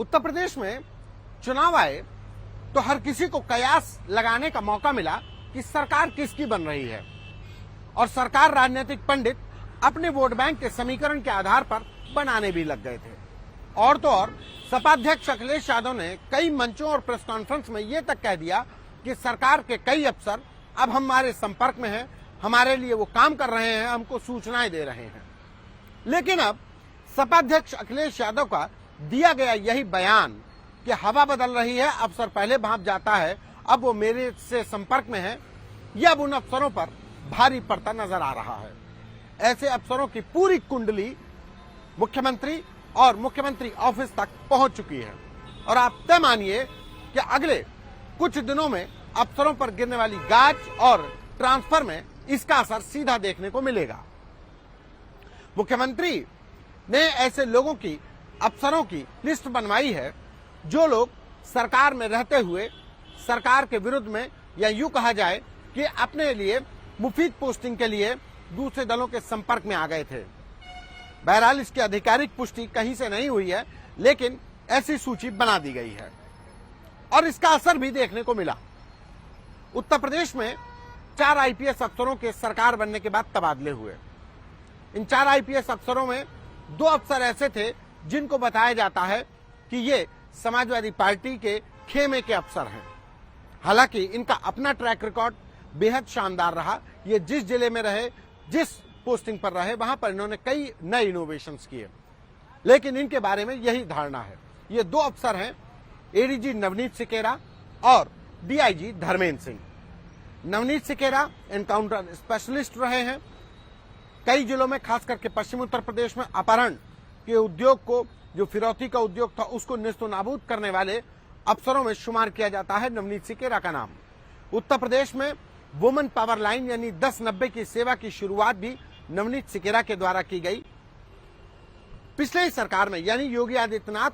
उत्तर प्रदेश में चुनाव आए तो हर किसी को कयास लगाने का मौका मिला कि सरकार किसकी बन रही है, और सरकार राजनीतिक पंडित अपने वोट बैंक के समीकरण के आधार पर बनाने भी लग गए थे। और तो और सपा अध्यक्ष अखिलेश यादव ने कई मंचों और प्रेस कॉन्फ्रेंस में यह तक कह दिया कि सरकार के कई अफसर अब हमारे संपर्क में हैं, हमारे लिए वो काम कर रहे हैं, हमको सूचनाएं दे रहे हैं। लेकिन अब सपा अध्यक्ष अखिलेश यादव का दिया गया यही बयान कि हवा बदल रही है, अफसर पहले भाप जाता है, अब वो मेरे से संपर्क में है, यह अब उन अफसरों पर भारी पड़ता नजर आ रहा है। ऐसे अफसरों की पूरी कुंडली मुख्यमंत्री और मुख्यमंत्री ऑफिस तक पहुंच चुकी है, और आप तय मानिए कि अगले कुछ दिनों में अफसरों पर गिरने वाली गाज और ट्रांसफर में इसका असर सीधा देखने को मिलेगा। मुख्यमंत्री ने ऐसे लोगों की, अफसरों की लिस्ट बनवाई है जो लोग सरकार में रहते हुए सरकार के विरुद्ध में, या यूं कहा जाए कि अपने लिए मुफीद पोस्टिंग के लिए दूसरे दलों के संपर्क में आ गए थे। बहरहाल इसकी आधिकारिक पुष्टि कहीं से नहीं हुई है, लेकिन ऐसी सूची बना दी गई है और इसका असर भी देखने को मिला। उत्तर प्रदेश में 4 आईपीएस अफसरों के सरकार बनने के बाद तबादले हुए। इन 4 आईपीएस अफसरों में 2 अफसर ऐसे थे जिनको बताया जाता है कि ये समाजवादी पार्टी के खेमे के अफसर हैं। हालांकि इनका अपना ट्रैक रिकॉर्ड बेहद शानदार रहा। ये जिस जिले में रहे, जिस पोस्टिंग पर रहे, वहां पर इन्होंने कई नए इनोवेशंस किए, लेकिन इनके बारे में यही धारणा है। ये 2 अफसर हैं, एडीजी नवनीत सिकेरा और DIG Dharmendra Singh. Navneet Sequeira encounter specialist रहे हैं। कई जिलों में, खास करके पश्चिमी उत्तर प्रदेश में अपहरण के उद्योग को, जो फिरौती का उद्योग था, उसको नेस्तनाबूद करने वाले अफसरों में शुमार किया जाता है नवनीत सिकेरा का नाम। उत्तर प्रदेश में वुमेन पावर लाइन यानी 1090 की सेवा की शुरुआत भी नवनीत सिकेरा के द्वारा की गई। पिछले ही सरकार में यानी योगी आदित्यनाथ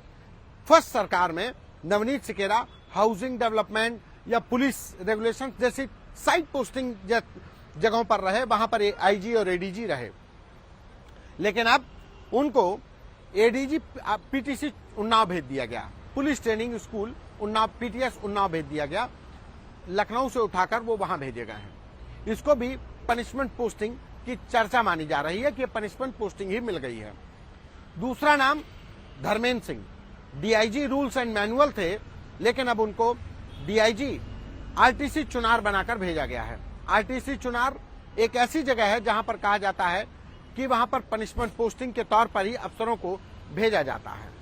फर्स्ट सरकार में नवनीत सिकेरा हाउसिंग डेवलपमेंट या पुलिस रेगुलेशन जैसी साइड पोस्टिंग जगहों पर रहे, वहां पर आईजी और एडीजी रहे। लेकिन अब उनको एडीजी पीटीसी उन्नाव भेज दिया गया, police training school Unnao PTS Unnao भेज दिया गया, लखनऊ से उठाकर वो वहां भेजे गए हैं। इसको भी पनिशमेंट पोस्टिंग की चर्चा मानी जा रही है कि पनिशमेंट पोस्टिंग ही मिल गई है। दूसरा नाम Dharmendra Singh, DIG rules and manual थे, लेकिन अब उनको डीआईजी आरटीसी चुनार बनाकर भेजा गया है। आरटीसी चुनार एक ऐसी जगह है जहां पर कहा जाता है कि वहां पर पनिशमेंट पोस्टिंग के तौर पर ही अफसरों को भेजा जाता है।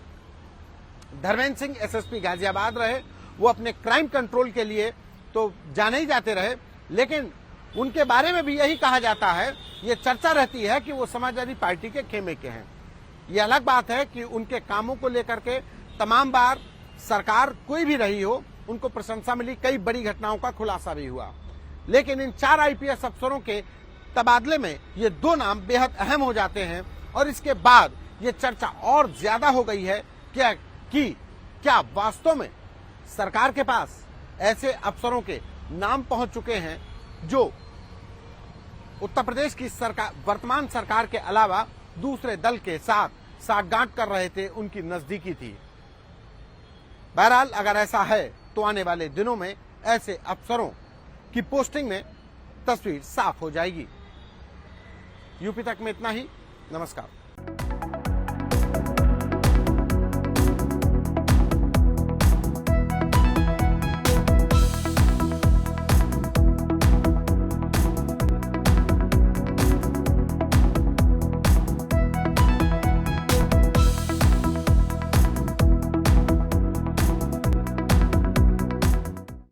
धर्मेंद्र सिंह एसएसपी गाजियाबाद रहे। वो अपने क्राइम कंट्रोल के लिए तो जाने ही जाते रहे, लेकिन उनके बारे में भी यही कहा जाता है, ये चर्चा रहती है कि वो समाजवादी पार्टी के खेमे के हैं। ये अलग बात है कि उनके कामों को लेकर के तमाम बार सरकार कोई भी रही हो, उनको प्रशंसा मिली, कई बड़ी घटनाओं का खुलासा भी हुआ। लेकिन इन 4 आईपीएस अफसरों के तबादले में ये 2 नाम बेहद अहम हो जाते हैं, और इसके बाद ये चर्चा और ज्यादा हो गई है क्या वास्तव में सरकार के पास ऐसे अफसरों के नाम पहुंच चुके हैं जो उत्तर प्रदेश की सरकार, वर्तमान सरकार के अलावा दूसरे दल के साथ साठगांठ कर रहे थे, उनकी नजदीकी थी। बहरहाल अगर ऐसा है तो आने वाले दिनों में ऐसे अफसरों की पोस्टिंग में तस्वीर साफ हो जाएगी। यूपी तक में इतना ही। नमस्कार।